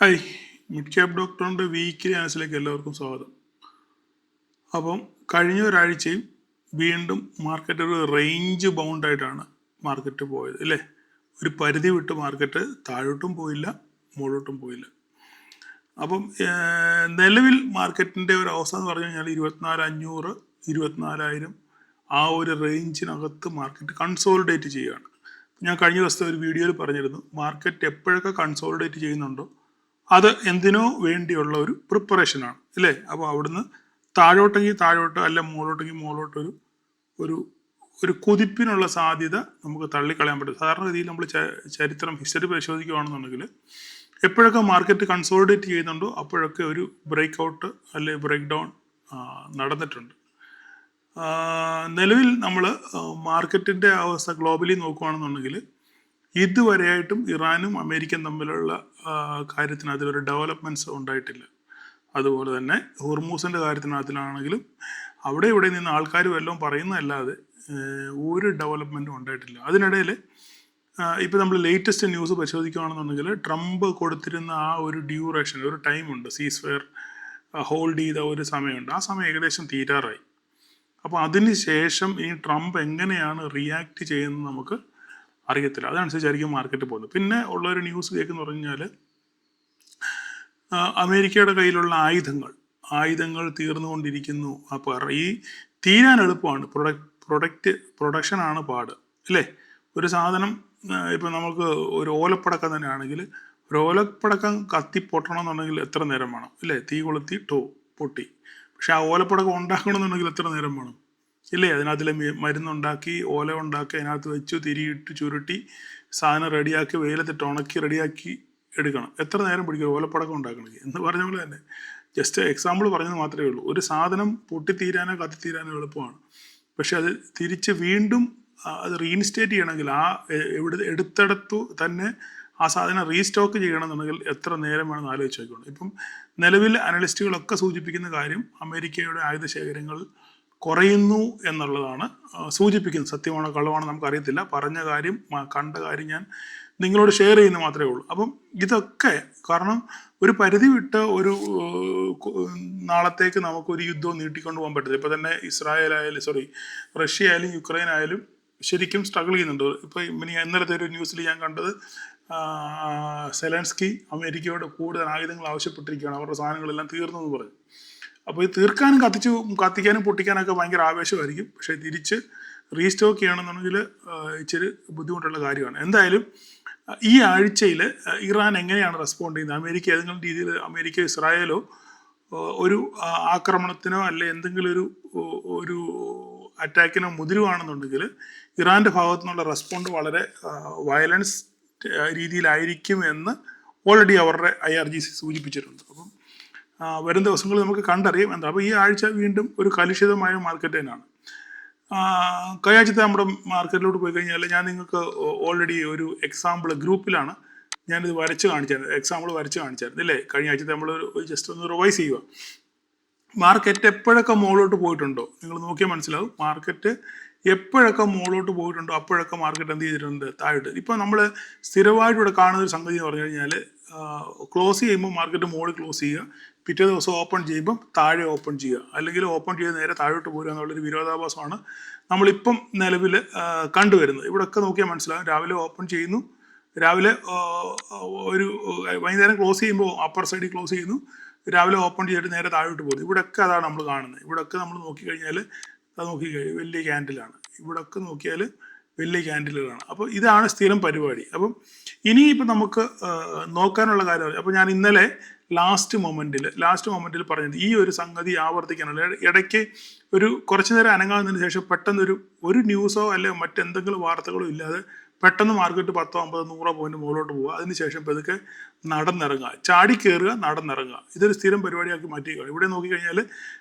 Hi, mid cap ഡോക്ടറിൻ്റെ weekly ആൻസിലേക്ക് എല്ലാവർക്കും സ്വാഗതം. അപ്പം കഴിഞ്ഞ ഒരാഴ്ചയും വീണ്ടും മാർക്കറ്റ് ഒരു റേഞ്ച് ബൗണ്ടായിട്ടാണ് മാർക്കറ്റ് പോയത് അല്ലേ. ഒരു പരിധി വിട്ട് മാർക്കറ്റ് താഴോട്ടും പോയില്ല, മുകളിലോട്ടും പോയില്ല. അപ്പം നിലവിൽ മാർക്കറ്റിൻ്റെ ഒരു അവസ്ഥ എന്ന് പറഞ്ഞു കഴിഞ്ഞാൽ 24,500 24,000 ആ ഒരു റേഞ്ചിനകത്ത് മാർക്കറ്റ് കൺസോളിഡേറ്റ് ചെയ്യുകയാണ്. ഞാൻ കഴിഞ്ഞ ദിവസത്തെ ഒരു വീഡിയോയിൽ പറഞ്ഞിരുന്നു, മാർക്കറ്റ് എപ്പോഴൊക്കെ കൺസോളിഡേറ്റ് ചെയ്യുന്നുണ്ടോ അത് എന്തിനോ വേണ്ടിയുള്ള ഒരു പ്രിപ്പറേഷനാണ് അല്ലേ. അപ്പോൾ അവിടുന്ന് താഴോട്ടെങ്കിൽ താഴോട്ട്, അല്ല മുകളോട്ടെങ്കിൽ മുകളോട്ടൊരു ഒരു ഒരു കുതിപ്പിനുള്ള സാധ്യത നമുക്ക് തള്ളിക്കളയാൻ പറ്റും. സാധാരണ രീതിയിൽ നമ്മൾ ഹിസ്റ്ററി പരിശോധിക്കുകയാണെന്നുണ്ടെങ്കിൽ എപ്പോഴൊക്കെ മാർക്കറ്റ് കൺസോളിഡേറ്റ് ചെയ്യുന്നുണ്ടോ അപ്പോഴൊക്കെ ഒരു ബ്രേക്ക് ഔട്ട് അല്ലെ ബ്രേക്ക് ഡൗൺ നടന്നിട്ടുണ്ട്. നിലവിൽ നമ്മൾ മാർക്കറ്റിൻ്റെ അവസ്ഥ ഗ്ലോബലി നോക്കുകയാണെന്നുണ്ടെങ്കിൽ ഇതുവരെയായിട്ടും ഇറാനും അമേരിക്കയും തമ്മിലുള്ള കാര്യത്തിനകത്തൊരു ഡെവലപ്മെൻറ്റ്സ് ഉണ്ടായിട്ടില്ല. അതുപോലെ തന്നെ ഹോർമൂസിൻ്റെ കാര്യത്തിനകത്തിലാണെങ്കിലും അവിടെ ഇവിടെ നിന്ന് ആൾക്കാർ വല്ലതും പറയുന്നതല്ലാതെ ഒരു ഡെവലപ്മെൻറ്റും ഉണ്ടായിട്ടില്ല. അതിനിടയിൽ ഇപ്പോൾ നമ്മൾ ലേറ്റസ്റ്റ് ന്യൂസ് പരിശോധിക്കുകയാണെന്നുണ്ടെങ്കിൽ ട്രംപ് കൊടുത്തിരുന്ന ആ ഒരു ഡ്യൂറേഷൻ, ഒരു ടൈമുണ്ട്, സീസ് ഫയർ ഹോൾഡ് ചെയ്ത ഒരു സമയമുണ്ട്. ആ സമയം ഏകദേശം തീരാറായി. അപ്പോൾ അതിന് ശേഷം ഈ ട്രംപ് എങ്ങനെയാണ് റിയാക്ട് ചെയ്യുന്നത് നമുക്ക് അറിയത്തില്ല. അതനുസരിച്ചായിരിക്കും മാർക്കറ്റ് പോകുന്നത്. പിന്നെ ഉള്ളൊരു ന്യൂസ് കേൾക്കെന്ന് പറഞ്ഞാൽ അമേരിക്കയുടെ കയ്യിലുള്ള ആയുധങ്ങൾ തീർന്നുകൊണ്ടിരിക്കുന്നു. അപ്പോൾ ഈ തീരാൻ എളുപ്പമാണ്, പ്രൊഡക്ഷനാണ് പാട് അല്ലേ. ഒരു സാധനം ഇപ്പം നമുക്ക് ഒരു ഓലപ്പടക്കം തന്നെ ആണെങ്കിൽ ഒരു ഓലപ്പടക്കം കത്തി പൊട്ടണം എന്നുണ്ടെങ്കിൽ എത്ര നേരം വേണം അല്ലേ. തീ കൊളുത്തി പൊട്ടി. പക്ഷെ ആ ഓലപ്പടക്കം ഉണ്ടാക്കണമെന്നുണ്ടെങ്കിൽ എത്ര നേരം വേണം ഇല്ലേ. അതിനകത്തിൽ മരുന്നുണ്ടാക്കി, ഓല ഉണ്ടാക്കി, അതിനകത്ത് വെച്ചു, തിരിയിട്ട് ചുരുട്ടി സാധനം റെഡിയാക്കി, വെയിലത്തിട്ട് ഉണക്കി റെഡിയാക്കി എടുക്കണം. എത്ര നേരം പിടിക്കും ഓലപ്പടക്കം ഉണ്ടാക്കണമെങ്കിൽ എന്ന് പറഞ്ഞ പോലെ തന്നെ. ജസ്റ്റ് എക്സാമ്പിൾ പറഞ്ഞത് മാത്രമേ ഉള്ളൂ. ഒരു സാധനം പൊട്ടിത്തീരാനോ കത്തിത്തീരാനോ എളുപ്പമാണ്. പക്ഷെ അത് തിരിച്ച് വീണ്ടും അത് റീഇൻസ്റ്റേറ്റ് ചെയ്യണമെങ്കിൽ എടുത്തിടത്തു തന്നെ ആ സാധനം റീസ്റ്റോക്ക് ചെയ്യണമെന്നുണ്ടെങ്കിൽ എത്ര നേരം വേണമെന്ന് ആലോചിച്ച് നോക്കണം. ഇപ്പം നിലവിൽ അനലിസ്റ്റുകളൊക്കെ സൂചിപ്പിക്കുന്ന കാര്യം അമേരിക്കയുടെ ആയുധ ശേഖരങ്ങൾ കുറയുന്നു എന്നുള്ളതാണ് സൂചിപ്പിക്കുന്നത്. സത്യമാണോ കള്ളമാണോ നമുക്കറിയത്തില്ല. പറഞ്ഞ കാര്യം, കണ്ട കാര്യം ഞാൻ നിങ്ങളോട് ഷെയർ ചെയ്യുന്നത് മാത്രമേ ഉള്ളൂ. അപ്പം ഇതൊക്കെ കാരണം ഒരു പരിധി വിട്ട് ഒരു നാളത്തേക്ക് നമുക്കൊരു യുദ്ധവും നീട്ടിക്കൊണ്ടു പോകാൻ പറ്റില്ല. ഇപ്പോൾ തന്നെ റഷ്യ ആയാലും യുക്രൈൻ ആയാലും ശരിക്കും സ്ട്രഗിൾ ചെയ്യുന്നുണ്ട്. ഇപ്പോൾ ഇന്നലത്തെ ഒരു ന്യൂസിൽ ഞാൻ കണ്ടത്, സെലൻസ്കി അമേരിക്കയോട് കൂടുതൽ ആയുധങ്ങൾ ആവശ്യപ്പെട്ടിരിക്കുകയാണ്, അവരുടെ സാധനങ്ങളെല്ലാം തീർന്നു എന്ന് പറഞ്ഞു. അപ്പോൾ ഇത് തീർക്കാനും കത്തിക്കാനും പൊട്ടിക്കാനൊക്കെ ഭയങ്കര ആവേശമായിരിക്കും. പക്ഷേ തിരിച്ച് റീസ്റ്റോക്ക് ചെയ്യണമെന്നുണ്ടെങ്കിൽ ഇച്ചിരി ബുദ്ധിമുട്ടുള്ള കാര്യമാണ്. എന്തായാലും ഈ ആഴ്ചയിൽ ഇറാൻ എങ്ങനെയാണ് റെസ്പോണ്ട് ചെയ്യുന്നത്, അമേരിക്ക ഏതെങ്കിലും രീതിയിൽ ഇസ്രായേലോ ഒരു ആക്രമണത്തിനോ അല്ലെ എന്തെങ്കിലും ഒരു അറ്റാക്കിനോ മുതിരുവാണെന്നുണ്ടെങ്കിൽ ഇറാൻ്റെ ഭാഗത്തു നിന്നുള്ള റെസ്പോണ്ട് വളരെ വയലൻസ് രീതിയിലായിരിക്കും എന്ന് ഓൾറെഡി അവരുടെ IRGC സൂചിപ്പിച്ചിട്ടുണ്ട്. അപ്പം വരും ദിവസങ്ങളിൽ നമുക്ക് കണ്ടറിയാം എന്താ. അപ്പോൾ ഈ ആഴ്ച വീണ്ടും ഒരു കലുഷിതമായ മാർക്കറ്റ് തന്നെയാണ്. കഴിഞ്ഞാഴ്ചത്തെ നമ്മുടെ മാർക്കറ്റിലോട്ട് പോയി കഴിഞ്ഞാൽ ഞാൻ നിങ്ങൾക്ക് ഓൾറെഡി ഒരു എക്സാമ്പിൾ ഗ്രൂപ്പിലാണ് ഞാനിത് എക്സാമ്പിൾ വരച്ച് കാണിച്ചായിരുന്നു അല്ലേ. കഴിഞ്ഞ ആഴ്ചത്തെ നമ്മൾ ജസ്റ്റ് ഒന്ന് റിവൈസ് ചെയ്യുക. മാർക്കറ്റ് എപ്പോഴൊക്കെ മുകളിലോട്ട് പോയിട്ടുണ്ടോ നിങ്ങൾ നോക്കിയാൽ മനസ്സിലാവും. മാർക്കറ്റ് എപ്പോഴൊക്കെ മുകളിലോട്ട് പോയിട്ടുണ്ടോ അപ്പോഴൊക്കെ മാർക്കറ്റ് എന്ത് ചെയ്തിട്ടുണ്ട്, താഴോട്ട്. ഇപ്പോൾ നമ്മൾ സ്ഥിരമായിട്ട് ഇവിടെ കാണുന്ന ഒരു സംഗതി എന്ന് പറഞ്ഞു കഴിഞ്ഞാൽ ക്ലോസ് ചെയ്യുമ്പോൾ മാർക്കറ്റ് മുകളിൽ ക്ലോസ് ചെയ്യുക, പിറ്റേ ദിവസം ഓപ്പൺ ചെയ്യുമ്പം താഴെ ഓപ്പൺ ചെയ്യുക, അല്ലെങ്കിൽ ഓപ്പൺ ചെയ്ത് നേരെ താഴോട്ട് പോരുക എന്നുള്ളൊരു വിരോധാഭാസമാണ് നമ്മളിപ്പം നിലവിൽ കണ്ടുവരുന്നത്. ഇവിടെയൊക്കെ നോക്കിയാൽ മനസ്സിലാകും. രാവിലെ ഓപ്പൺ ചെയ്യുന്നു, രാവിലെ ഒരു വൈകുന്നേരം ക്ലോസ് ചെയ്യുമ്പോൾ അപ്പർ സൈഡിൽ ക്ലോസ് ചെയ്യുന്നു, രാവിലെ ഓപ്പൺ ചെയ്തിട്ട് നേരെ താഴോട്ട് പോകുന്നു. ഇവിടെയൊക്കെ അതാണ് നമ്മൾ കാണുന്നത്. ഇവിടെയൊക്കെ നമ്മൾ നോക്കിക്കഴിഞ്ഞാൽ വലിയ ക്യാൻഡിലാണ്. ഇവിടെയൊക്കെ നോക്കിയാൽ വലിയ ക്യാൻഡിലുകളാണ്. അപ്പോൾ ഇതാണ് സ്ഥിരം പരിപാടി. അപ്പം ഇനിയിപ്പോൾ നമുക്ക് നോക്കാനുള്ള കാര്യം, അപ്പോൾ ഞാൻ ഇന്നലെ ലാസ്റ്റ് മൊമെൻറ്റിൽ പറഞ്ഞത് ഈ ഒരു സംഗതി ആവർത്തിക്കാനുള്ള, ഇടയ്ക്ക് കുറച്ച് നേരം അനങ്ങാവുന്നതിന് ശേഷം പെട്ടെന്ന് ഒരു ന്യൂസോ അല്ലെങ്കിൽ മറ്റെന്തെങ്കിലും വാർത്തകളോ ഇല്ലാതെ പെട്ടെന്ന് മാർക്കറ്റ് 10, 50, 100 പോയിന്റ് മുകളിലോട്ട് പോവുക. അതിനുശേഷം പതുക്കെ നടന്നിറങ്ങുക, ചാടി കയറുക, നടന്നിറങ്ങുക. ഇതൊരു സ്ഥിരം പരിപാടിയാക്കി മാറ്റിക്കുക. ഇവിടെ നോക്കിക്കഴിഞ്ഞാൽ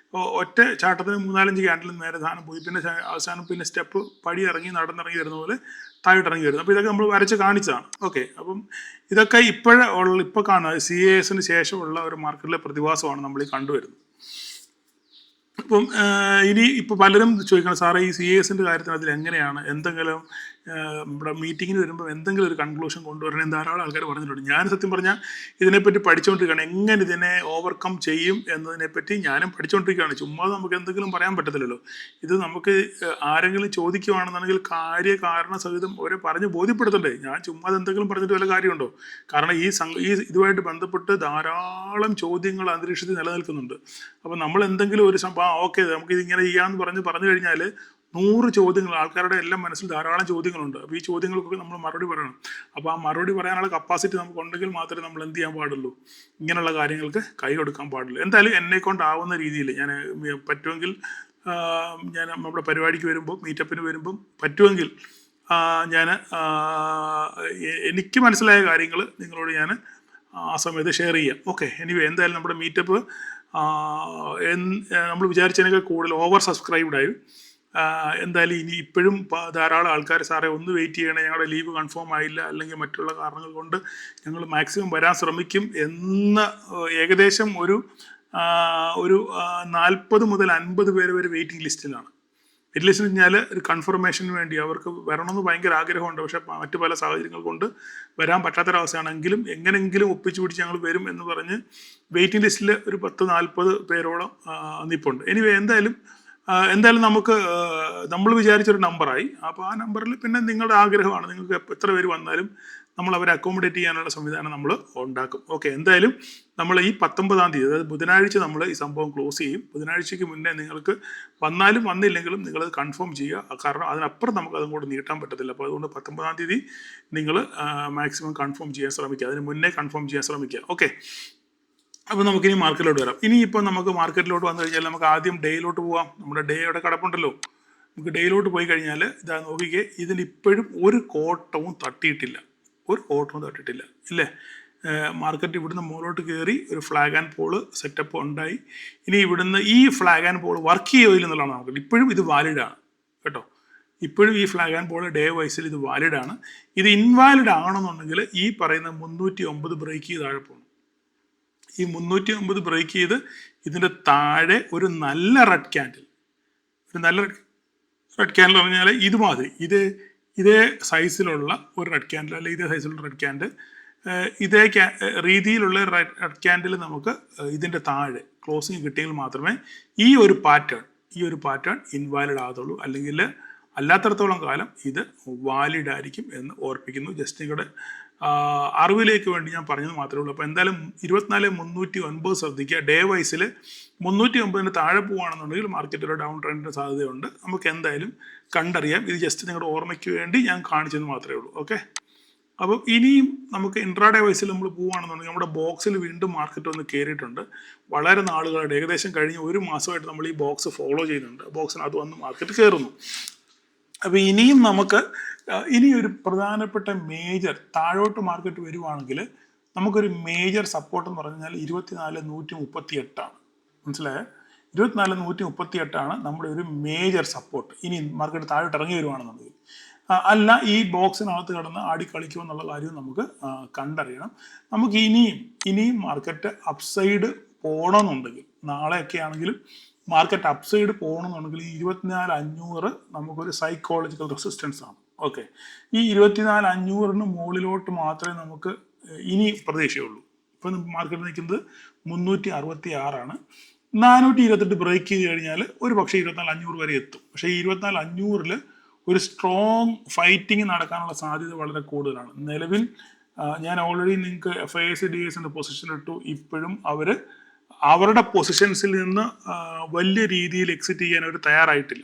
ഒറ്റ ചാട്ടത്തിന് 3-4 ക്യാൻഡിൽ നേരെ സാധനം പോയി, പിന്നെ അവസാനം പിന്നെ സ്റ്റെപ്പ് പടി ഇറങ്ങി നടന്നിറങ്ങി വരുന്ന പോലെ താഴോട്ടിറങ്ങി വരുന്നു. അപ്പോൾ ഇതൊക്കെ നമ്മൾ വരച്ച് കാണിച്ചതാണ്. ഓക്കെ, അപ്പം ഇതൊക്കെ ഇപ്പോൾ കാണുന്നത് CASന് ശേഷമുള്ള ഒരു മാർക്കറ്റിലെ പ്രതിഭാസമാണ് നമ്മൾ ഈ കണ്ടുവരുന്നത്. അപ്പം ഇപ്പോൾ പലരും ചോദിക്കണം, സാറേ ഈ CASൻ്റെ കാര്യത്തിൽ അതിൽ എങ്ങനെയാണ് എന്തെങ്കിലും നമ്മുടെ മീറ്റിങ്ങിന് വരുമ്പോൾ എന്തെങ്കിലും ഒരു കൺക്ലൂഷൻ കൊണ്ടുവരണേ ധാരാളം ആൾക്കാർ പറഞ്ഞിട്ടുണ്ട്. ഞാൻ സത്യം പറഞ്ഞാൽ ഇതിനെപ്പറ്റി പഠിച്ചുകൊണ്ടിരിക്കുകയാണ്, എങ്ങനെ ഇതിനെ ഓവർകം ചെയ്യും എന്നതിനെപ്പറ്റി ഞാനും പഠിച്ചുകൊണ്ടിരിക്കുകയാണ്. ചുമ്മാ നമുക്ക് എന്തെങ്കിലും പറയാൻ പറ്റത്തില്ലല്ലോ. ഇത് നമുക്ക് ആരെങ്കിലും ചോദിക്കുകയാണെന്നുണ്ടെങ്കിൽ കാരണ സഹിതം അവരെ പറഞ്ഞ് ബോധ്യപ്പെടുത്തണ്ടേ. ഞാൻ ചുമ്മാ എന്തെങ്കിലും പറഞ്ഞിട്ട് വല്ല കാര്യമുണ്ടോ? കാരണം ഈ ഇതുമായിട്ട് ബന്ധപ്പെട്ട് ധാരാളം ചോദ്യങ്ങൾ അന്തരീക്ഷത്തിൽ നിലനിൽക്കുന്നുണ്ട്. അപ്പം നമ്മൾ എന്തെങ്കിലും ഒരു സംഭവം ഓക്കെ നമുക്ക് ഇതിങ്ങനെ ചെയ്യാമെന്ന് പറഞ്ഞു കഴിഞ്ഞാൽ 100 ചോദ്യങ്ങൾ, ആൾക്കാരുടെ എല്ലാം മനസ്സിൽ ധാരാളം ചോദ്യങ്ങളുണ്ട്. അപ്പോൾ ഈ ചോദ്യങ്ങൾക്കൊക്കെ നമ്മൾ മറുപടി പറയണം. അപ്പോൾ ആ മറുപടി പറയാനുള്ള കപ്പാസിറ്റി നമുക്ക് ഉണ്ടെങ്കിൽ മാത്രമേ നമ്മൾ എന്ത് ചെയ്യാൻ പാടുള്ളൂ, ഇങ്ങനെയുള്ള കാര്യങ്ങൾക്ക് കൈ കൊടുക്കാൻ പാടുള്ളൂ. എന്തായാലും എന്നെ കൊണ്ടാവുന്ന രീതിയിൽ ഞാൻ പറ്റുമെങ്കിൽ ഞാൻ നമ്മുടെ പരിപാടിക്ക് വരുമ്പോൾ, മീറ്റപ്പിന് വരുമ്പം പറ്റുമെങ്കിൽ ഞാൻ എനിക്ക് മനസ്സിലായ കാര്യങ്ങൾ നിങ്ങളോട് ഞാൻ ആ സമയത്ത് ഷെയർ ചെയ്യാം. ഓക്കെ, എനിവേ എന്തായാലും നമ്മുടെ മീറ്റപ്പ് നമ്മൾ വിചാരിച്ചതിനൊക്കെ കൂടുതൽ ഓവർ സബ്സ്ക്രൈബ്ഡായി. എന്തായാലും ഇനി ഇപ്പോഴും ധാരാളം ആൾക്കാർ സാറേ ഒന്ന് വെയിറ്റ് ചെയ്യണേ, ഞങ്ങളുടെ ലീവ് കൺഫേം ആയില്ല, അല്ലെങ്കിൽ മറ്റുള്ള കാരണങ്ങൾ കൊണ്ട് ഞങ്ങൾ മാക്സിമം വരാൻ ശ്രമിക്കും എന്ന് ഏകദേശം ഒരു 40 മുതൽ 50 പേര് വരെ വെയിറ്റിംഗ് ലിസ്റ്റിലാണ്. വെയിറ്റ് ലിസ്റ്റിൽ കഴിഞ്ഞാൽ ഒരു കൺഫർമേഷന് വേണ്ടി അവർക്ക് വരണമെന്ന് ഭയങ്കര ആഗ്രഹമുണ്ട്. പക്ഷേ മറ്റു പല സാഹചര്യങ്ങൾ കൊണ്ട് വരാൻ പറ്റാത്തൊരവസ്ഥയാണെങ്കിലും എങ്ങനെങ്കിലും ഒപ്പിച്ചു പിടിച്ച് ഞങ്ങൾ വരും എന്ന് പറഞ്ഞ് വെയിറ്റിംഗ് ലിസ്റ്റിൽ ഒരു 10-40 പേരോളം നിൽപ്പുണ്ട്. എനിവേ എന്തായാലും നമുക്ക് നമ്മൾ വിചാരിച്ചൊരു നമ്പറായി. അപ്പോൾ ആ നമ്പറിൽ പിന്നെ നിങ്ങളുടെ ആഗ്രഹമാണ്, നിങ്ങൾക്ക് എത്ര പേര് വന്നാലും നമ്മൾ അവരെ അക്കോമഡേറ്റ് ചെയ്യാനുള്ള സംവിധാനം നമ്മൾ ഉണ്ടാക്കും. ഓക്കെ, എന്തായാലും നമ്മൾ ഈ 19-ാം തീയതി, അതായത് ബുധനാഴ്ച നമ്മൾ ഈ സംഭവം ക്ലോസ് ചെയ്യും. ബുധനാഴ്ചയ്ക്ക് മുന്നേ നിങ്ങൾക്ക് വന്നാലും വന്നില്ലെങ്കിലും നിങ്ങളത് കൺഫേം ചെയ്യുക. കാരണം അതിനപ്പുറം നമുക്ക് അതും കൂടെ നീട്ടാൻ പറ്റത്തില്ല. അപ്പോൾ അതുകൊണ്ട് 19-ാം തീയതി നിങ്ങൾ മാക്സിമം കൺഫേം ചെയ്യാൻ ശ്രമിക്കുക, അതിന് മുന്നേ കൺഫേം ചെയ്യാൻ ശ്രമിക്കുക. ഓക്കെ, അപ്പോൾ നമുക്കിനി മാർക്കറ്റിലോട്ട് വരാം. ഇനിയിപ്പോൾ നമുക്ക് മാർക്കറ്റിലോട്ട് വന്നു കഴിഞ്ഞാൽ നമുക്ക് ആദ്യം ഡേയിലോട്ട് പോകാം. നമ്മുടെ ഡേ അവിടെ കിടപ്പുണ്ടല്ലോ. നമുക്ക് ഡേയിലോട്ട് പോയി കഴിഞ്ഞാൽ ഇതാ നോക്കിക്കേ, ഇതിനിപ്പോഴും ഒരു കോട്ടവും തട്ടിയിട്ടില്ല, ഇല്ലേ? മാർക്കറ്റ് ഇവിടുന്ന് മുകളിലോട്ട് കയറി ഒരു ഫ്ലാഗ് ആൻഡ് പോൾ സെറ്റപ്പ് ഉണ്ടായി. ഇനി ഇവിടുന്ന് ഈ ഫ്ലാഗ് ആൻഡ് പോൾ വർക്ക് ചെയ്യുമോ എന്നുള്ളതാണ് നമുക്ക്. ഇപ്പോഴും ഇത് വാലിഡാണ് കേട്ടോ. ഇപ്പോഴും ഈ ഫ്ലാഗ് ആൻഡ് പോൾ ഡേ വൈസിൽ ഇത് വാലിഡാണ്. ഇത് ഇൻവാലിഡ് ആണെന്നുണ്ടെങ്കിൽ ഈ പറയുന്ന 309 ബ്രേക്ക് ചെയ്ത് താഴെ പോകണം. ഈ 309 ബ്രേക്ക് ചെയ്ത് ഇതിൻ്റെ താഴെ ഒരു നല്ല റെഡ് ക്യാൻഡിൽ പറഞ്ഞാൽ ഇതുമാതിരി ഇതേ സൈസിലുള്ള ഒരു റെഡ് ക്യാൻഡിൽ, അല്ലെങ്കിൽ ഇതേ സൈസിലുള്ള റെഡ് ക്യാൻഡിൽ, ഇതേ രീതിയിലുള്ള റെഡ് ക്യാൻഡിൽ നമുക്ക് ഇതിൻ്റെ താഴെ ക്ലോസിങ് കിട്ടിയെങ്കിൽ മാത്രമേ ഈ ഒരു പാറ്റേൺ ഇൻവാലിഡ് ആകത്തുള്ളൂ. അല്ലെങ്കിൽ അല്ലാത്തടത്തോളം കാലം ഇത് വാലിഡ് ആയിരിക്കും എന്ന് ഓർപ്പിക്കുന്നു. ജസ്റ്റ് നിങ്ങളുടെ അറിവിലേക്ക് വേണ്ടി ഞാൻ പറഞ്ഞത് മാത്രമേ ഉള്ളൂ. അപ്പോൾ എന്തായാലും 24,309 ശ്രദ്ധിക്കുക. ഡേ വൈസിൽ 309 താഴെ പോവുകയാണെന്നുണ്ടെങ്കിൽ മാർക്കറ്റ് ഒരു ഡൗൺ ട്രെൻഡിന് സാധ്യതയുണ്ട്. നമുക്ക് എന്തായാലും കണ്ടറിയാം. ഇത് ജസ്റ്റ് നിങ്ങളുടെ ഓർമ്മയ്ക്ക് വേണ്ടി ഞാൻ കാണിച്ചെന്ന് മാത്രമേ ഉള്ളൂ. ഓക്കെ, അപ്പോൾ ഇനിയും നമുക്ക് ഇൻട്രാഡേ വൈസിൽ നമ്മൾ പോവുകയാണെന്നുണ്ടെങ്കിൽ നമ്മുടെ ബോക്സിൽ വീണ്ടും മാർക്കറ്റ് ഒന്ന് കയറിയിട്ടുണ്ട്. വളരെ നാളുകളായിട്ട്, ഏകദേശം കഴിഞ്ഞ ഒരു മാസമായിട്ട് നമ്മൾ ഈ ബോക്സ് ഫോളോ ചെയ്യുന്നുണ്ട്. ബോക്സിനകത്ത് വന്ന് മാർക്കറ്റ് കയറുന്നു. അപ്പോൾ ഇനിയും നമുക്ക് ഒരു പ്രധാനപ്പെട്ട മേജർ താഴോട്ട് മാർക്കറ്റ് വരുവാണെങ്കിൽ നമുക്കൊരു മേജർ സപ്പോർട്ട് എന്ന് പറഞ്ഞാൽ 24,138 മനസ്സിലായേ? 24,138 നമ്മുടെ ഒരു മേജർ സപ്പോർട്ട്. ഇനി മാർക്കറ്റ് താഴോട്ട് ഇറങ്ങി വരുവാണെന്നുണ്ടെങ്കിൽ അല്ല, ഈ ബോക്സിനകത്ത് കിടന്ന് ആടിക്കളിക്കുമെന്നുള്ള കാര്യം നമുക്ക് കണ്ടറിയണം. നമുക്ക് ഇനിയും മാർക്കറ്റ് അപ്സൈഡ് പോകണമെന്നുണ്ടെങ്കിൽ, നാളെയൊക്കെ ആണെങ്കിലും മാർക്കറ്റ് അപ്സൈഡ് പോകണമെന്നുണ്ടെങ്കിൽ ഈ 24,500 നമുക്കൊരു സൈക്കോളജിക്കൽ റെസിസ്റ്റൻസ് ആണ്. ഓക്കെ, ഈ 24,500 മുകളിലോട്ട് മാത്രമേ നമുക്ക് ഇനി പ്രതീക്ഷയുള്ളൂ. ഇപ്പം മാർക്കറ്റ് നിൽക്കുന്നത് 366. 428 ബ്രേക്ക് ചെയ്ത് കഴിഞ്ഞാൽ ഒരു പക്ഷേ 24,500 വരെ എത്തും. പക്ഷേ ഈ 24,500 ഒരു സ്ട്രോങ് ഫൈറ്റിംഗ് നടക്കാനുള്ള സാധ്യത വളരെ കൂടുതലാണ്. നിലവിൽ ഞാൻ ഓൾറെഡി നിങ്ങൾക്ക് FIS DISന്റെ പൊസിഷൻ ഇട്ടു. ഇപ്പോഴും അവരുടെ പൊസിഷൻസിൽ നിന്ന് വലിയ രീതിയിൽ എക്സിറ്റ് ചെയ്യാൻ അവർ തയ്യാറായിട്ടില്ല.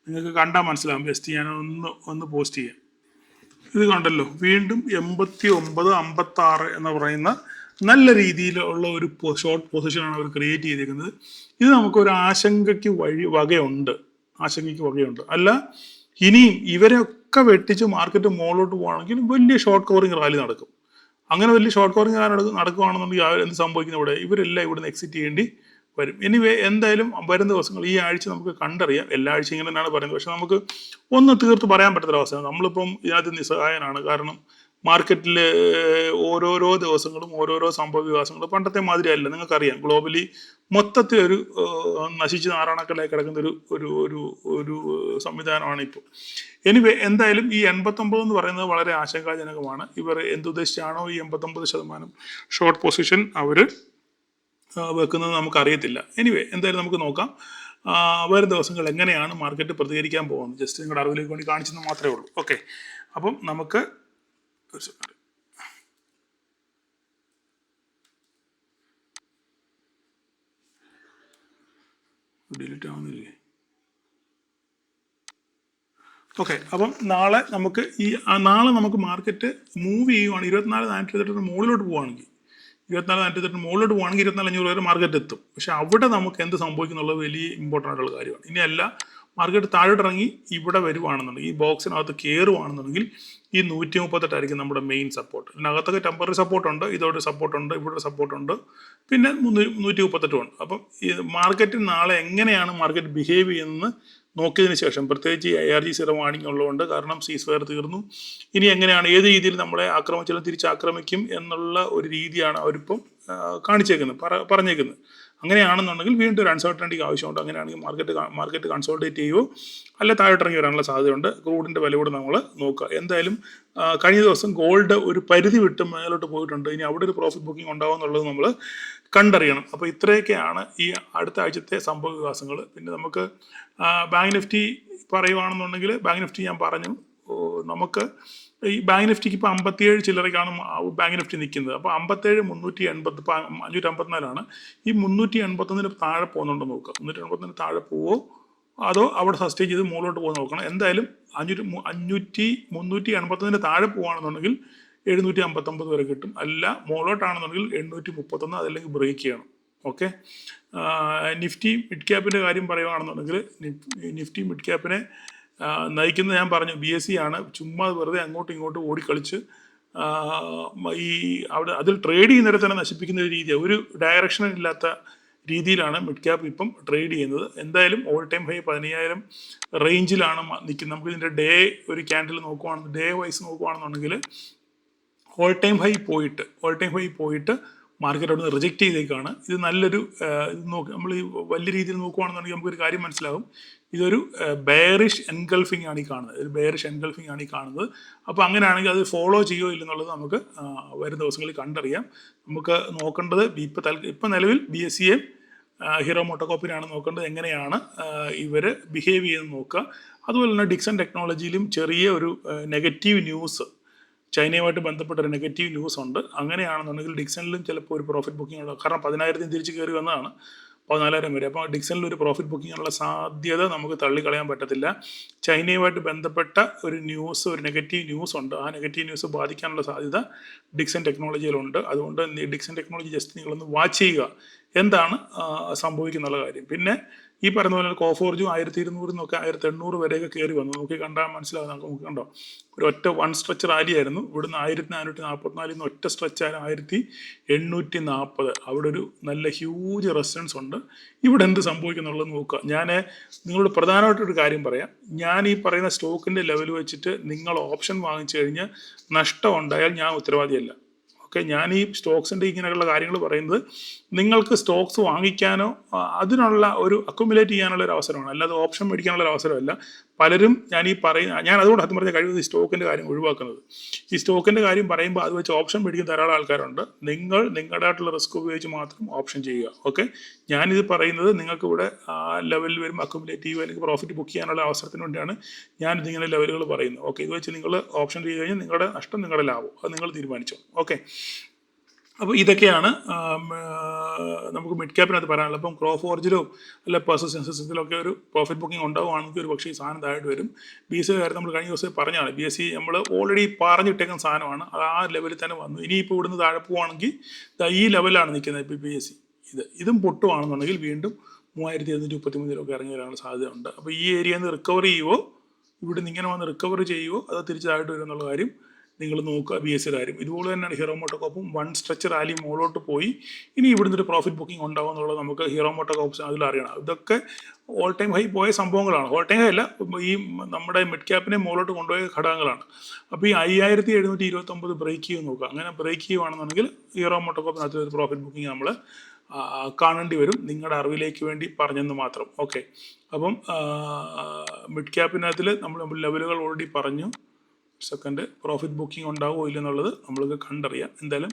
നിങ്ങൾക്ക് കണ്ടാൽ മനസ്സിലാവും. ജസ്റ്റ് ഞാൻ ഒന്ന് പോസ്റ്റ് ചെയ്യാം. ഇത് കണ്ടല്ലോ, വീണ്ടും 89-56 എന്ന് പറയുന്ന നല്ല രീതിയിലുള്ള ഒരു ഷോർട്ട് പൊസിഷനാണ് അവർ ക്രിയേറ്റ് ചെയ്തിരിക്കുന്നത്. ഇത് നമുക്കൊരു ആശങ്കയ്ക്ക് വകയുണ്ട്. അല്ല, ഇനിയും ഇവരൊക്കെ വെട്ടിച്ച് മാർക്കറ്റ് മുകളിലോട്ട് പോകണമെങ്കിൽ വലിയ ഷോർട്ട് കവറിങ് റാലി നടക്കും. അങ്ങനെ വലിയ ഷോർട്ട് കവറിങ് നടക്കുകയാണെന്നുണ്ടെങ്കിൽ എന്ത് സംഭവിക്കുന്ന ഇവരെല്ലാം ഇവിടുന്ന് എക്സിറ്റ് ചെയ്യേണ്ടി വരും. എനിവേ എന്തായാലും വരുന്ന ദിവസങ്ങൾ ഈ ആഴ്ച നമുക്ക് കണ്ടറിയാം. എല്ലാ ആഴ്ചയും ഇങ്ങനെ തന്നെയാണ് പറയുന്നത്. പക്ഷെ നമുക്ക് ഒന്ന് തീർത്ത് പറയാൻ പറ്റാത്ത അവസ്ഥയാണ്. നമ്മളിപ്പം ഇതിനകത്ത് നിസ്സഹായനാണ്. കാരണം മാർക്കറ്റിൽ ഓരോരോ ദിവസങ്ങളും ഓരോരോ സംഭവ വികാസങ്ങളും പണ്ടത്തെ മാതിരി അല്ല. നിങ്ങൾക്കറിയാം ഗ്ലോബലി മൊത്തത്തിൽ ഒരു നശിച്ച് നാറാണക്കലായി കിടക്കുന്ന ഒരു ഒരു ഒരു ഒരു സംവിധാനമാണ് ഇപ്പോൾ. എന്തായാലും ഈ 89 എന്ന് പറയുന്നത് വളരെ ആശങ്കാജനകമാണ്. ഇവർ എന്തുദ്ദേശിച്ചാണോ ഈ 89% ഷോർട്ട് പൊസിഷൻ അവർ വെക്കുന്നത് നമുക്കറിയത്തില്ല. എന്തായാലും നമുക്ക് നോക്കാം വരും ദിവസങ്ങൾ എങ്ങനെയാണ് മാർക്കറ്റ് പ്രതികരിക്കാൻ പോകുന്നത്. ജസ്റ്റ് നിങ്ങളുടെ അറിവിലേക്ക് വേണ്ടി കാണിച്ചെന്ന് മാത്രമേ ഉള്ളൂ. ഓക്കെ, അപ്പം നമുക്ക് ഒരു സെക്കൻഡ് ഡിലീറ്റ് ആവുന്നില്ലേ? ഓക്കെ, അപ്പം നാളെ നമുക്ക് മാർക്കറ്റ് മൂവ് ചെയ്യുവാണ് 24,400 മുകളിലോട്ട് പോവുകയാണെങ്കിൽ 24,400 മുകളിലോട്ട് പോവുകയാണെങ്കിൽ 24,500 വരെ മാർക്കറ്റ് എത്തും. പക്ഷെ അവിടെ നമുക്ക് എന്ത് സംഭവിക്കുന്നുള്ളത് വലിയ ഇമ്പോർട്ടൻ്റ് ആയിട്ടുള്ള കാര്യമാണ്. ഇനി അല്ല മാർക്കറ്റ് താഴോട്ടിറങ്ങി ഇവിടെ വരുവാണെന്നുണ്ടെങ്കിൽ ഈ ബോക്സിനകത്ത് കയറുവാണെന്നുണ്ടെങ്കിൽ ഈ 138 ആയിരിക്കും നമ്മുടെ മെയിൻ സപ്പോർട്ട്. ഇതിനകത്തൊക്കെ ടെമ്പററി സപ്പോർട്ടുണ്ട്, ഇതോടെ സപ്പോർട്ടുണ്ട്, ഇവിടെ സപ്പോർട്ടുണ്ട്, പിന്നെ 138 ഉണ്ട്. അപ്പം ഈ മാർക്കറ്റ് നാളെ എങ്ങനെയാണ് മാർക്കറ്റ് ബിഹേവ് ചെയ്യുന്നത് നോക്കിയതിന് ശേഷം, പ്രത്യേകിച്ച് ഈ IRGC വാണിംഗ് ഉള്ളതുകൊണ്ട്, കാരണം സീസ് ഫയർ തീർന്നു, ഇനി എങ്ങനെയാണ് ഏത് രീതിയിൽ നമ്മളെ ആക്രമിച്ചാലും തിരിച്ചാക്രമിക്കും എന്നുള്ള ഒരു രീതിയാണ് അവരിപ്പം പറഞ്ഞേക്കുന്നത്. അങ്ങനെയാണെന്നുണ്ടെങ്കിൽ വീണ്ടും ഒരു അൺസർട്ടനിറ്റിക്ക് ആവശ്യമുണ്ട്. അങ്ങനെയാണെങ്കിൽ മാർക്കറ്റ് കൺസോൾട്ടേറ്റ് ചെയ്യുമോ അല്ല താഴോട്ടിറങ്ങി വരാനുള്ള സാധ്യതയുണ്ട്. ക്രൂഡിൻ്റെ വില കൂടെ നമ്മൾ നോക്കുക. എന്തായാലും കഴിഞ്ഞ ദിവസം ഗോൾഡ് ഒരു പരിധി വിട്ട് മേലോട്ട് പോയിട്ടുണ്ട്. ഇനി അവിടെ ഒരു പ്രോഫിറ്റ് ബുക്കിംഗ് ഉണ്ടാവും എന്നുള്ളത് നമ്മൾ കണ്ടറിയണം. അപ്പോൾ ഇത്രയൊക്കെയാണ് ഈ അടുത്ത ആഴ്ചത്തെ സംഭവ വികാസങ്ങൾ. പിന്നെ നമുക്ക് ബാങ്ക് നിഫ്റ്റി പറയുവാണെന്നുണ്ടെങ്കിൽ ബാങ്ക് നിഫ്റ്റി ഞാൻ പറഞ്ഞു, നമുക്ക് ഈ ബാങ്ക് നിഫ്റ്റിക്ക് ഇപ്പോൾ 57 ചില്ലറയ്ക്കാണ് ബാങ്ക് നിഫ്റ്റി നിൽക്കുന്നത്. അപ്പോൾ 57,380 ഇപ്പോൾ 554 ഈ 381 താഴെ പോകുന്നുണ്ടോ നോക്കുക. 381 താഴെ പോവോ അതോ അവിടെ സസ്റ്റെയിൻ ചെയ്ത് മുകളിലോട്ട് പോകുന്ന നോക്കണം. എന്തായാലും 381 താഴെ പോവുകയാണെന്നുണ്ടെങ്കിൽ 759 വരെ കിട്ടും. അല്ല മുകളിലോട്ടാണെന്നുണ്ടെങ്കിൽ 831, അതല്ലെങ്കിൽ ബ്രേക്ക് ചെയ്യണം. ഓക്കെ, നിഫ്റ്റി മിഡ് ക്യാപ്പിൻ്റെ കാര്യം പറയുകയാണെന്നുണ്ടെങ്കിൽ നിഫ്റ്റി മിഡ് ക്യാപ്പിനെ നയിക്കുന്നത് ഞാൻ പറഞ്ഞു BSE ആണ്. ചുമ്മാ വെറുതെ അങ്ങോട്ടും ഇങ്ങോട്ടും ഓടിക്കളിച്ച് ഈ അവിടെ അതിൽ ട്രേഡ് ചെയ്യുന്നവരെ തന്നെ നശിപ്പിക്കുന്ന ഒരു രീതിയാണ്. ഒരു ഡയറക്ഷൻ ഇല്ലാത്ത രീതിയിലാണ് മിഡ് ക്യാപ്പ് ഇപ്പം ട്രേഡ് ചെയ്യുന്നത്. എന്തായാലും ഓൾ ടൈം ഹൈ 15,000 റേഞ്ചിലാണ് നിൽക്കുന്നത്. നമുക്ക് ഇതിൻ്റെ ഒരു ക്യാൻഡിൽ നോക്കുവാണെന്ന് ഡേ വൈസ് നോക്കുവാണെന്നുണ്ടെങ്കിൽ ഓൾ ടൈം ഹൈ പോയിട്ട് മാർക്കറ്റ് അവിടെ നിന്ന് റിജക്റ്റ് ചെയ്തേക്കാണ്. ഇത് നല്ലൊരു നമ്മൾ ഈ വലിയ രീതിയിൽ നോക്കുവാണെന്നുണ്ടെങ്കിൽ നമുക്കൊരു കാര്യം മനസ്സിലാവും. ഇതൊരു ബെയറിഷ് എൻഗൾഫിംഗ് ആണ് ഈ കാണുന്നത്. അപ്പോൾ അങ്ങനെയാണെങ്കിൽ അത് ഫോളോ ചെയ്യുമോ ഇല്ലെന്നുള്ളത് നമുക്ക് വരും ദിവസങ്ങളിൽ കണ്ടറിയാം. നമുക്ക് നോക്കേണ്ടത് ഇപ്പം നിലവിൽ BSE ഹീറോ മോട്ടോകോപ്പിനാണ് നോക്കേണ്ടത്. എങ്ങനെയാണ് ഇവർ ബിഹേവ് ചെയ്യുന്നത് നോക്കുക. അതുപോലെ തന്നെ ഡിക്സൺ ടെക്നോളജിയിലും ചെറിയ ഒരു നെഗറ്റീവ് ന്യൂസ്, ചൈനയുമായിട്ട് ബന്ധപ്പെട്ട ഒരു നെഗറ്റീവ് ന്യൂസ് ഉണ്ട്. അങ്ങനെയാണെന്നുണ്ടെങ്കിൽ ഡിക്സണിലും ചിലപ്പോൾ ഒരു പ്രോഫിറ്റ് ബുക്കിംഗ് ഉണ്ട്. കാരണം 10,000 തിരിച്ച് കയറി വന്നതാണ് 14,000 വരെ. അപ്പോൾ ഡിക്സണിൽ ഒരു പ്രോഫിറ്റ് ബുക്കിങ്ങിനുള്ള സാധ്യത നമുക്ക് തള്ളിക്കളയാൻ പറ്റത്തില്ല. ചൈനയുമായിട്ട് ബന്ധപ്പെട്ട ഒരു നെഗറ്റീവ് ന്യൂസ് ഉണ്ട്. ആ നെഗറ്റീവ് ന്യൂസ് ബാധിക്കാനുള്ള സാധ്യത ഡിക്സൺ ടെക്നോളജിയിലുണ്ട്. അതുകൊണ്ട് ഡിക്സൺ ടെക്നോളജി ജസ്റ്റ് നിങ്ങളൊന്ന് വാച്ച് ചെയ്യുക എന്താണ് സംഭവിക്കുന്നുള്ള കാര്യം. പിന്നെ ഈ പറയുന്ന പോലെ കോഫോർജും 1,200 1,800 വരെയൊക്കെ കയറി വന്നു. നമുക്ക് കണ്ടാൽ മനസ്സിലാവും. നമുക്ക് കണ്ടോ, ഒരു ഒറ്റ വൺ സ്ട്രെച്ച് റാലി ആയിരുന്നു. ഇവിടുന്ന് 1,444 ഒറ്റ സ്ട്രെച്ചായാലും 1,840. അവിടെ ഒരു നല്ല ഹ്യൂജ് റെസിസ്റ്റൻസ് ഉണ്ട്. ഇവിടെ എന്ത് സംഭവിക്കുന്നുള്ളത് നോക്കുക. ഞാൻ നിങ്ങളോട് പ്രധാനമായിട്ടൊരു കാര്യം പറയാം. ഞാൻ ഈ പറയുന്ന സ്റ്റോക്കിൻ്റെ ലെവൽ വെച്ചിട്ട് നിങ്ങൾ ഓപ്ഷൻ വാങ്ങിച്ചു കഴിഞ്ഞ് നഷ്ടം ഉണ്ടായാൽ ഞാൻ ഉത്തരവാദിയല്ല. ഓക്കെ, ഞാൻ ഈ സ്റ്റോക്സിൻ്റെ ഇങ്ങനെയുള്ള കാര്യങ്ങൾ പറയുന്നത് നിങ്ങൾക്ക് സ്റ്റോക്സ് വാങ്ങിക്കാനോ അതിനുള്ള ഒരു അക്യുമുലേറ്റ് ചെയ്യാനുള്ള ഒരു അവസരമാണ്, അല്ലാതെ ഓപ്ഷൻ മേടിക്കാനുള്ള ഒരു അവസരമല്ല. പലരും ഞാൻ അതുകൊണ്ട് അത് പറഞ്ഞ കഴിവത് ഈ സ്റ്റോക്കിൻ്റെ കാര്യം ഒഴിവാക്കുന്നത്. ഈ സ്റ്റോക്കിൻ്റെ കാര്യം പറയുമ്പോൾ അത് വെച്ച് ഓപ്ഷൻ മേടിക്കുന്ന ധാരാളം ആൾക്കാരുണ്ട്. നിങ്ങൾ നിങ്ങളുടേതായിട്ടുള്ള റിസ്ക് ഉപയോഗിച്ച് മാത്രം ഓപ്ഷൻ ചെയ്യുക. ഓക്കെ, ഞാനിത് പറയുന്നത് നിങ്ങൾക്ക് ഇവിടെ ലെവലിൽ വരും അക്യുമുലേറ്റ് ചെയ്യുക അല്ലെങ്കിൽ പ്രോഫിറ്റ് ബുക്ക് ചെയ്യാനുള്ള അവസരത്തിന് വേണ്ടിയാണ് ഞാനിതിങ്ങനെ ലെവലുകൾ പറയുന്നത്. ഓക്കെ, ഇത് വെച്ച് നിങ്ങൾ ഓപ്ഷൻ ചെയ്ത് കഴിഞ്ഞാൽ നിങ്ങളുടെ നഷ്ടം നിങ്ങളുടെ ലാഭം അത് നിങ്ങൾ തീരുമാനിച്ചോ. ഓക്കെ, അപ്പോൾ ഇതൊക്കെയാണ് നമുക്ക് മിഡ് ക്യാപ്പിനകത്ത് പറയാനുള്ളത്. അപ്പം ക്രോഫോർജിലോ അല്ല പെർസിസ്റ്റൻസ് സിസ്റ്റത്തിലൊക്കെ ഒരു പ്രോഫിറ്റ് ബുക്കിംഗ് ഉണ്ടാവുകയാണെങ്കിൽ ഒരു പക്ഷേ ഈ സാധനം താഴോട്ട് വരും. BSE കാര്യം നമ്മൾ കഴിഞ്ഞ ദിവസം പറഞ്ഞാണ്. BSE നമ്മൾ ഓൾറെഡി പറഞ്ഞിട്ടേക്കുന്ന സാധനമാണ്. അത് ആ ലെവലിൽ തന്നെ വന്നു. ഇനിയിപ്പോൾ ഇവിടുന്ന് താഴെ പോവുകയാണെങ്കിൽ ഈ ലെവലാണ് നിൽക്കുന്നത്. ഇപ്പോൾ BSE ഇതും പൊട്ടുവാണെന്നുണ്ടെങ്കിൽ വീണ്ടും 3,733 ഇറങ്ങി വരാനുള്ള സാധ്യതയുണ്ട്. അപ്പോൾ ഈ ഏരിയയിൽ നിന്ന് റിക്കവർ ചെയ്യുമോ, ഇവിടെ നിന്ന് ഇങ്ങനെ വന്ന് റിക്കവർ ചെയ്യുമോ അതോ തിരിച്ച് താഴോട്ട് വരുമെന്നുള്ള കാര്യം നിങ്ങൾ നോക്കുക BSE കാര്യം. ഇതുപോലെ തന്നെയാണ് ഹീറോ മോട്ടോകോപ്പും. 1 സ്ട്രെച്ച് റാലി മുകളിലോട്ട് പോയി ഇനി ഇവിടുന്ന് ഒരു പ്രോഫിറ്റ് ബുക്കിംഗ് ഉണ്ടാവും എന്നുള്ളത് നമുക്ക് ഹീറോ മോട്ടോകോപ്സ് അതിൽ അറിയണം. ഇതൊക്കെ ഓൾ ടൈം ഹൈ പോയ സംഭവങ്ങളാണ്. ഓൾ ടൈം ഹൈ അല്ല, ഈ നമ്മുടെ മിഡ് ക്യാപ്പിനെ മുകളിലോട്ട് കൊണ്ടുപോയ ഘടകങ്ങളാണ്. അപ്പോൾ ഈ 5729 ബ്രേക്ക് ചെയ്ത് നോക്കുക. അങ്ങനെ ബ്രേക്ക് ചെയ്യുകയാണെന്നുണ്ടെങ്കിൽ ഹീറോ മോട്ടോകോപ്പിനകത്ത് ഒരു പ്രോഫിറ്റ് ബുക്കിംഗ് നമ്മൾ കാണേണ്ടി വരും. നിങ്ങളുടെ അറിവിലേക്ക് വേണ്ടി പറഞ്ഞെന്ന് മാത്രം. ഓക്കെ, അപ്പം മിഡ് ക്യാപ്പിനകത്തിൽ നമ്മൾ ലെവലുകൾ ഓൾറെഡി പറഞ്ഞു. സെക്കൻഡ്, പ്രോഫിറ്റ് ബുക്കിംഗ് ഉണ്ടാവുമോ ഇല്ലെന്നുള്ളത് നമ്മൾക്ക് കണ്ടറിയാം. എന്തായാലും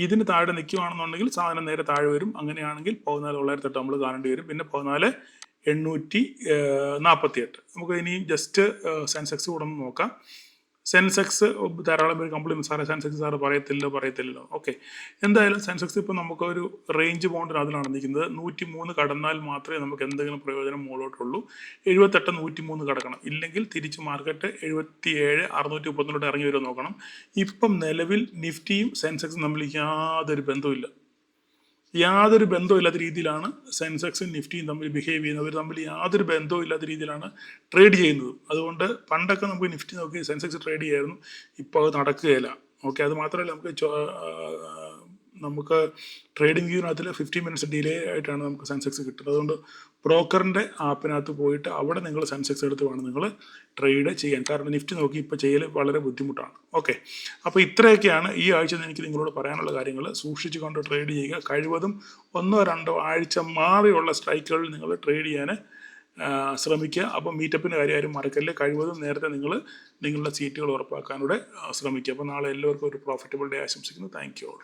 ഇതിന് താഴെ നിൽക്കുകയാണെന്നുണ്ടെങ്കിൽ സാധനം നേരെ താഴെ വരും. അങ്ങനെയാണെങ്കിൽ 14,908 നമ്മൾ കാണേണ്ടി വരും. പിന്നെ 14,848. നമുക്ക് ഇനി ജസ്റ്റ് സെൻസെക്സ് കൂടെ ഒന്ന് നോക്കാം. സെൻസെക്സ് ധാരാളം പേര് കംപ്ലൈൻറ്റ്, സാറേ സെൻസെക്സ് സാറ് പറയത്തില്ലല്ലോ. ഓക്കെ, എന്തായാലും സെൻസെക്സ് ഇപ്പോൾ നമുക്കൊരു റേഞ്ച് ബൗണ്ടിന് അതിലാണ് നിൽക്കുന്നത്. 103 കടന്നാൽ മാത്രമേ നമുക്ക് എന്തെങ്കിലും പ്രയോജനം മുകളിലോട്ടുള്ളൂ. 78 103 കടക്കണം, ഇല്ലെങ്കിൽ തിരിച്ച് മാർക്കറ്റ് 77 630 ഇറങ്ങി വരുമോ നോക്കണം. ഇപ്പം നിലവിൽ നിഫ്റ്റിയും സെൻസെക്സും തമ്മിൽ യാതൊരു ബന്ധമില്ലാത്ത രീതിയിലാണ് സെൻസെക്സും നിഫ്റ്റിയും തമ്മിൽ ബിഹേവ് ചെയ്യുന്നത്. അവർ തമ്മിൽ യാതൊരു ബന്ധമില്ലാത്ത രീതിയിലാണ് ട്രേഡ് ചെയ്യുന്നത്. അതുകൊണ്ട് പണ്ടൊക്കെ നമുക്ക് നിഫ്റ്റി നോക്കി സെൻസെക്സ് ട്രേഡ് ചെയ്യായിരുന്നു, ഇപ്പോൾ അത് നടക്കുകയില്ല. ഓക്കെ, അത് മാത്രമല്ല നമുക്ക് ട്രേഡിംഗ് വ്യൂവിനകത്തിൽ 15 മിനിറ്റ്സ് ഡിലേ ആയിട്ടാണ് നമുക്ക് സെൻസെക്സ് കിട്ടുന്നത്. അതുകൊണ്ട് ബ്രോക്കറിൻ്റെ ആപ്പിനകത്ത് പോയിട്ട് അവിടെ നിങ്ങൾ സെൻസെക്സ് എടുത്ത് വേണം നിങ്ങൾ ട്രേഡ് ചെയ്യാൻ. കാരണം നിഫ്റ്റി നോക്കി ഇപ്പോൾ ചെയ്യൽ വളരെ ബുദ്ധിമുട്ടാണ്. ഓക്കെ, അപ്പോൾ ഇത്രയൊക്കെയാണ് ഈ ആഴ്ച എനിക്ക് നിങ്ങളോട് പറയാനുള്ള കാര്യങ്ങൾ. സൂക്ഷിച്ചു കൊണ്ട് ട്രേഡ് ചെയ്യുക. കഴിവതും 1-2 ആഴ്ച മാറിയുള്ള സ്ട്രൈക്കുകളിൽ നിങ്ങൾ ട്രേഡ് ചെയ്യാൻ ശ്രമിക്കുക. അപ്പം മീറ്റപ്പിൻ്റെ കാര്യം മറക്കല്ലേ. കഴിവതും നേരത്തെ നിങ്ങൾ നിങ്ങളുടെ സീറ്റുകൾ ഉറപ്പാക്കാനൂടെ ശ്രമിക്കുക. അപ്പോൾ നാളെ എല്ലാവർക്കും ഒരു പ്രോഫിറ്റബിൾ ഡേ ആശംസിക്കുന്നു. Thank you all.